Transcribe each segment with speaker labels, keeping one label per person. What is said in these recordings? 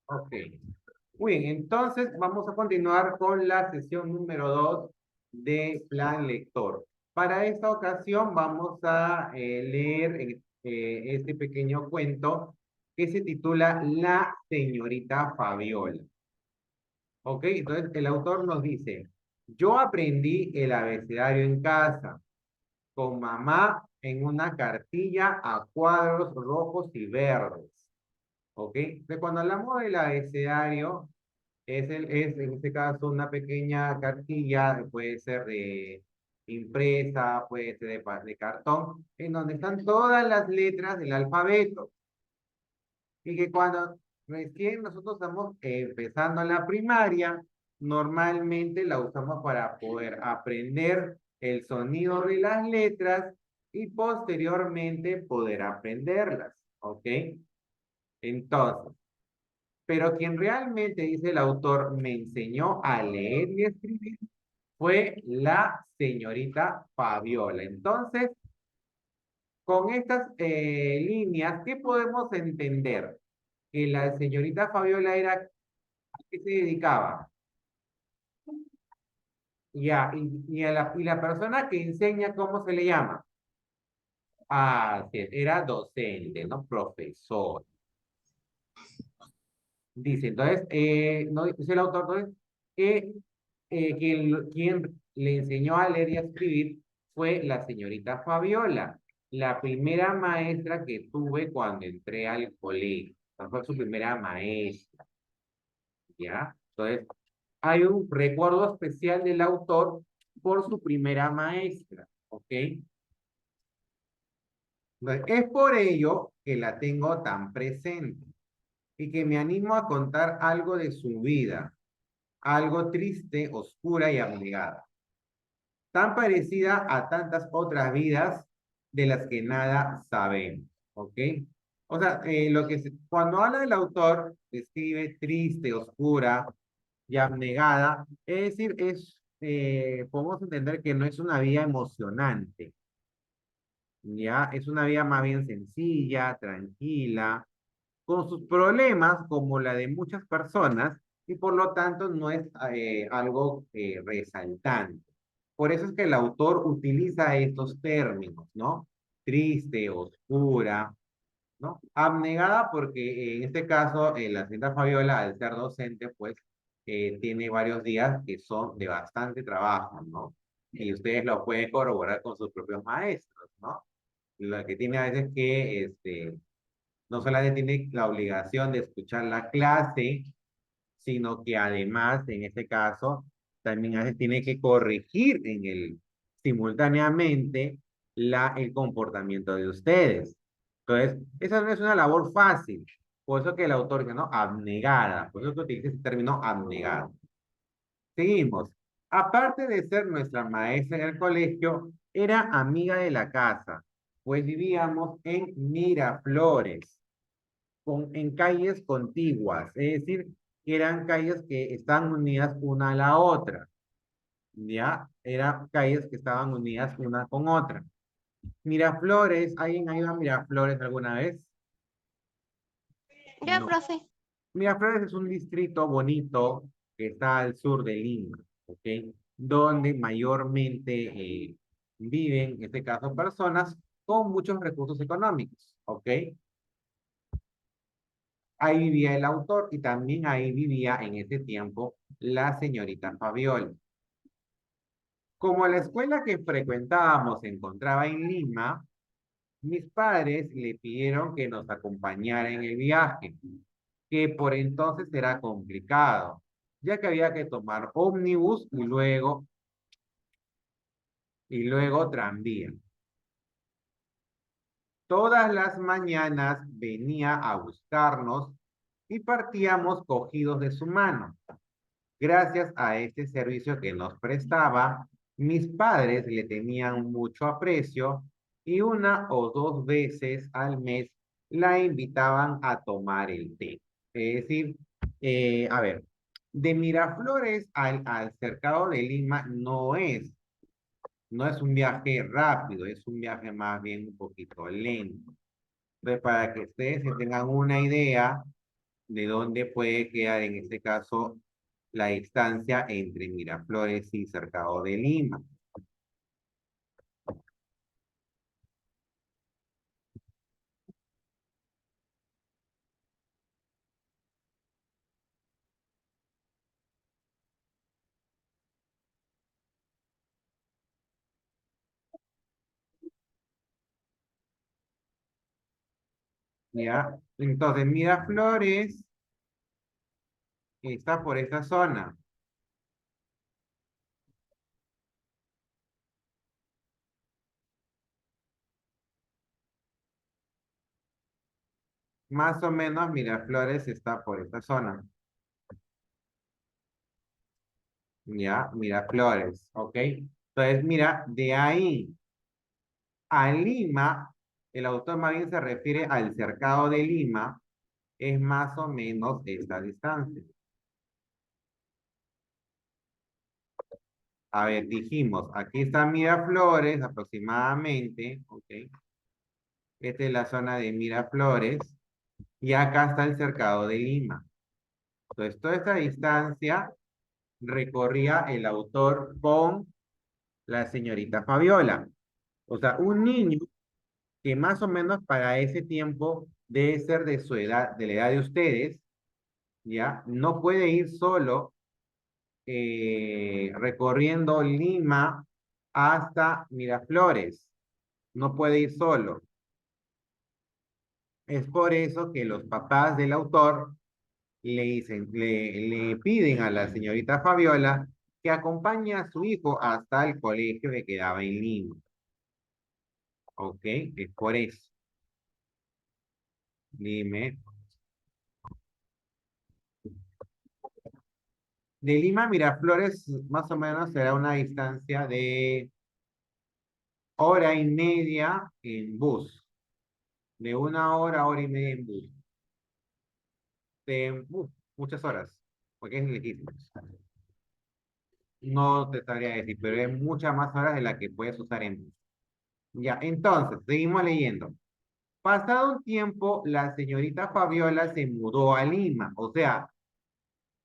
Speaker 1: Ok. Muy bien, entonces vamos a continuar con la sesión número 2 de Plan Lector. Para esta ocasión vamos a leer este pequeño cuento que se titula La señorita Fabiola. Ok, entonces el autor nos dice, yo aprendí el abecedario en casa, con mamá en una cartilla a cuadros rojos y verdes. Ok, entonces cuando hablamos del abecedario, es en este caso una pequeña cartilla, puede ser de impresa, puede ser de cartón, en donde están todas las letras del alfabeto. Y que cuando recién nosotros estamos empezando la primaria, normalmente la usamos para poder aprender el sonido de las letras y posteriormente poder aprenderlas. ¿Ok? Entonces, pero quien realmente, dice el autor, me enseñó a leer y escribir fue la señorita Fabiola. Entonces, con estas líneas, ¿qué podemos entender? Que la señorita Fabiola era, ¿a qué se dedicaba? Ya, y la persona que enseña, ¿cómo se le llama? Ah, sí, era docente, ¿no? Profesor. Dice, entonces, no, dice el autor, entonces, que quien le enseñó a leer y a escribir fue la señorita Fabiola, la primera maestra que tuve cuando entré al colegio. Fue su primera maestra, ¿ya? Entonces, hay un recuerdo especial del autor por su primera maestra, ¿ok? Entonces, es por ello que la tengo tan presente y que me animo a contar algo de su vida, algo triste, oscura y abnegada, tan parecida a tantas otras vidas de las que nada sabemos, ¿ok? O sea, cuando habla del autor, describe triste, oscura y abnegada, es decir, podemos entender que no es una vida emocionante, ¿ya? Es una vida más bien sencilla, tranquila, con sus problemas como la de muchas personas y por lo tanto no es algo resaltante. Por eso es que el autor utiliza estos términos, ¿no? Triste, oscura, ¿no? Abnegada porque en este caso la señorita Fabiola, al ser docente, pues tiene varios días que son de bastante trabajo, ¿no? Y ustedes lo pueden corroborar con sus propios maestros, ¿no? Lo que tiene a veces que no solamente tiene la obligación de escuchar la clase, sino que además, en este caso, también a veces tiene que corregir simultáneamente el comportamiento de ustedes. Entonces, esa no es una labor fácil. Por eso que el autor dice, ¿no? Abnegada. Por eso que utiliza ese término abnegada. Seguimos. Aparte de ser nuestra maestra en el colegio, era amiga de la casa, pues vivíamos en Miraflores en calles contiguas, es decir, que eran calles que estaban unidas una a la otra, ¿ya? Eran calles que estaban unidas una con otra. Miraflores, ¿alguien ha ido a Miraflores alguna vez?
Speaker 2: Ya,
Speaker 1: No.
Speaker 2: profe.
Speaker 1: Miraflores es un distrito bonito que está al sur de Lima, ¿ok? Donde mayormente viven, en este caso, personas con muchos recursos económicos, ¿ok? Ahí vivía el autor y también ahí vivía en ese tiempo la señorita Fabiola. Como la escuela que frecuentábamos se encontraba en Lima, mis padres le pidieron que nos acompañara en el viaje, que por entonces era complicado, ya que había que tomar ómnibus y luego tranvía. Todas las mañanas venía a buscarnos y partíamos cogidos de su mano. Gracias a este servicio que nos prestaba, mis padres le tenían mucho aprecio y una o dos veces al mes la invitaban a tomar el té. Es decir, a ver, de Miraflores al cercado de Lima no es un viaje rápido, es un viaje más bien un poquito lento. Entonces, para que ustedes se tengan una idea, de dónde puede quedar en este caso la distancia entre Miraflores y Cercado de Lima. ¿Ya? Entonces, Miraflores está por esta zona. Más o menos Miraflores está por esta zona. ¿Ya? Miraflores, ¿ok? Entonces, mira, de ahí a Lima, el autor más bien se refiere al cercado de Lima, es más o menos esta distancia. A ver, dijimos, aquí está Miraflores aproximadamente, ¿ok? Esta es la zona de Miraflores y acá está el cercado de Lima. Entonces, toda esta distancia recorría el autor con la señorita Fabiola. O sea, un niño que más o menos para ese tiempo debe ser de su edad, de la edad de ustedes, ¿ya? No puede ir solo recorriendo Lima hasta Miraflores. No puede ir solo. Es por eso que los papás del autor le piden a la señorita Fabiola que acompañe a su hijo hasta el colegio que quedaba en Lima. ¿Ok? Es por eso. Dime. De Lima a Miraflores, más o menos será una distancia de hora y media en bus. De una hora y media en bus. Muchas horas, porque es lejísimo. No te sabría decir, pero es muchas más horas de las que puedes usar en bus. Ya, entonces, seguimos leyendo. Pasado un tiempo, la señorita Fabiola se mudó a Lima. O sea,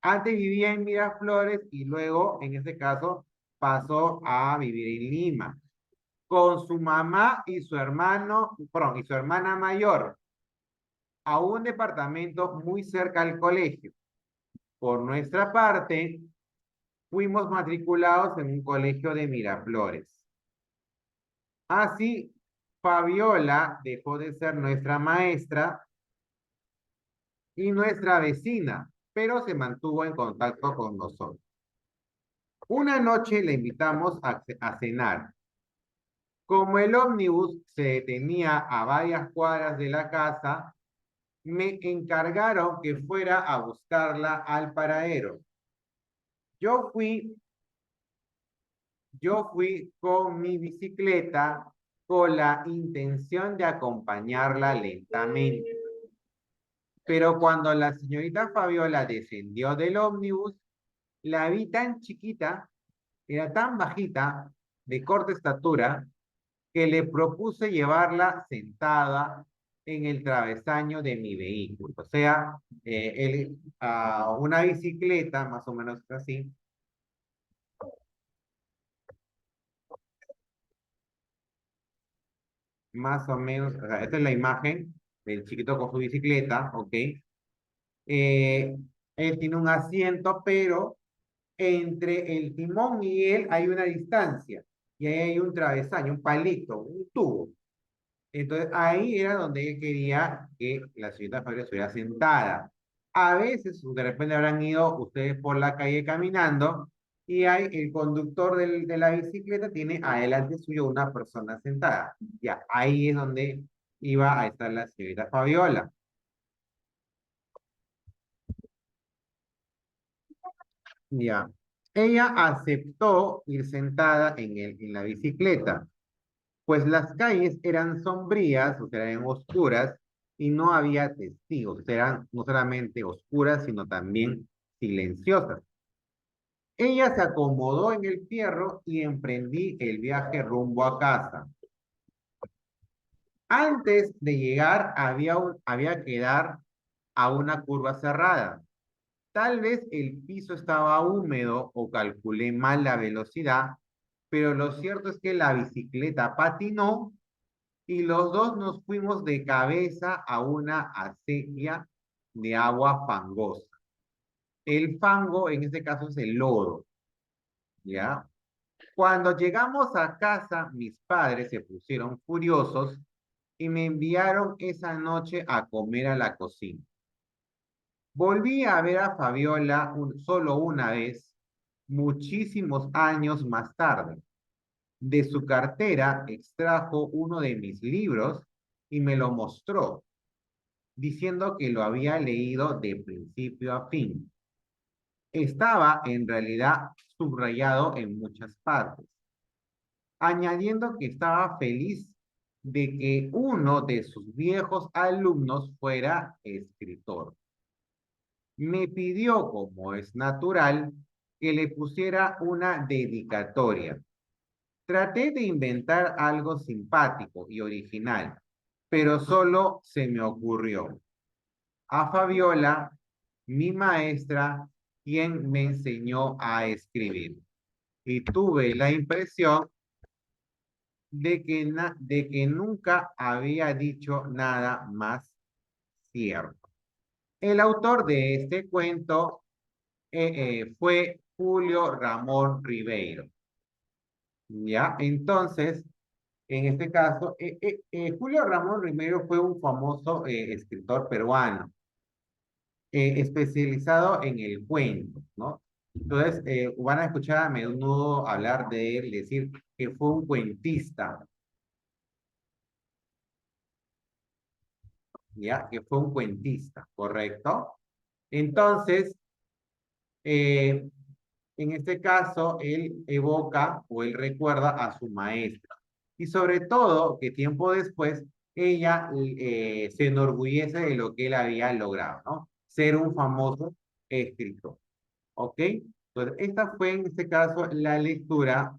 Speaker 1: antes vivía en Miraflores y luego, en este caso, pasó a vivir en Lima con su mamá y su hermano, perdón, y su hermana mayor a un departamento muy cerca al colegio. Por nuestra parte, fuimos matriculados en un colegio de Miraflores. Así, Fabiola dejó de ser nuestra maestra y nuestra vecina, pero se mantuvo en contacto con nosotros. Una noche le invitamos a cenar. Como el ómnibus se detenía a varias cuadras de la casa, me encargaron que fuera a buscarla al paradero. Yo fui, yo fui con mi bicicleta con la intención de acompañarla lentamente. Pero cuando la señorita Fabiola descendió del ómnibus, la vi tan chiquita, era tan bajita, de corta estatura, que le propuse llevarla sentada en el travesaño de mi vehículo. O sea, una bicicleta, más o menos así. Más o menos, o sea, esta es la imagen del chiquito con su bicicleta, ¿ok? Eh, Él tiene un asiento, pero entre el timón y él hay una distancia. Y ahí hay un travesaño, un palito, un tubo. Entonces ahí era donde él quería que la señorita Fabiola estuviera sentada. A veces, de repente habrán ido ustedes por la calle caminando y hay el conductor de la bicicleta tiene adelante suyo una persona sentada. Ya, ahí es donde iba a estar la señorita Fabiola. Ya. Ella aceptó ir sentada en la bicicleta, pues las calles eran sombrías, o sea, eran oscuras, y no había testigos, eran no solamente oscuras, sino también silenciosas. Ella se acomodó en el fierro y emprendí el viaje rumbo a casa. Antes de llegar había que dar a una curva cerrada. Tal vez el piso estaba húmedo o calculé mal la velocidad, pero lo cierto es que la bicicleta patinó y los dos nos fuimos de cabeza a una acequia de agua fangosa. El fango en este caso es el lodo, ¿ya? Cuando llegamos a casa, mis padres se pusieron furiosos y me enviaron esa noche a comer a la cocina. Volví a ver a Fabiola solo una vez, muchísimos años más tarde. De su cartera extrajo uno de mis libros y me lo mostró, diciendo que lo había leído de principio a fin. Estaba en realidad subrayado en muchas partes, añadiendo que estaba feliz de que uno de sus viejos alumnos fuera escritor. Me pidió, como es natural, que le pusiera una dedicatoria. Traté de inventar algo simpático y original, pero solo se me ocurrió. A Fabiola, mi maestra, quien me enseñó a escribir. Y tuve la impresión de que nunca había dicho nada más cierto. El autor de este cuento fue Julio Ramón Ribeiro. ¿Ya? Entonces, en este caso, Julio Ramón Ribeiro fue un famoso escritor peruano, especializado en el cuento, ¿no? Entonces, van a escuchar a menudo hablar de él, decir que fue un cuentista, ¿ya? Que fue un cuentista, ¿correcto? Entonces, eh, en este caso, él evoca o él recuerda a su maestra. Y sobre todo, que tiempo después, ella se enorgullece de lo que él había logrado, ¿no? Ser un famoso escritor. ¿Ok? Entonces, esta fue en este caso la lectura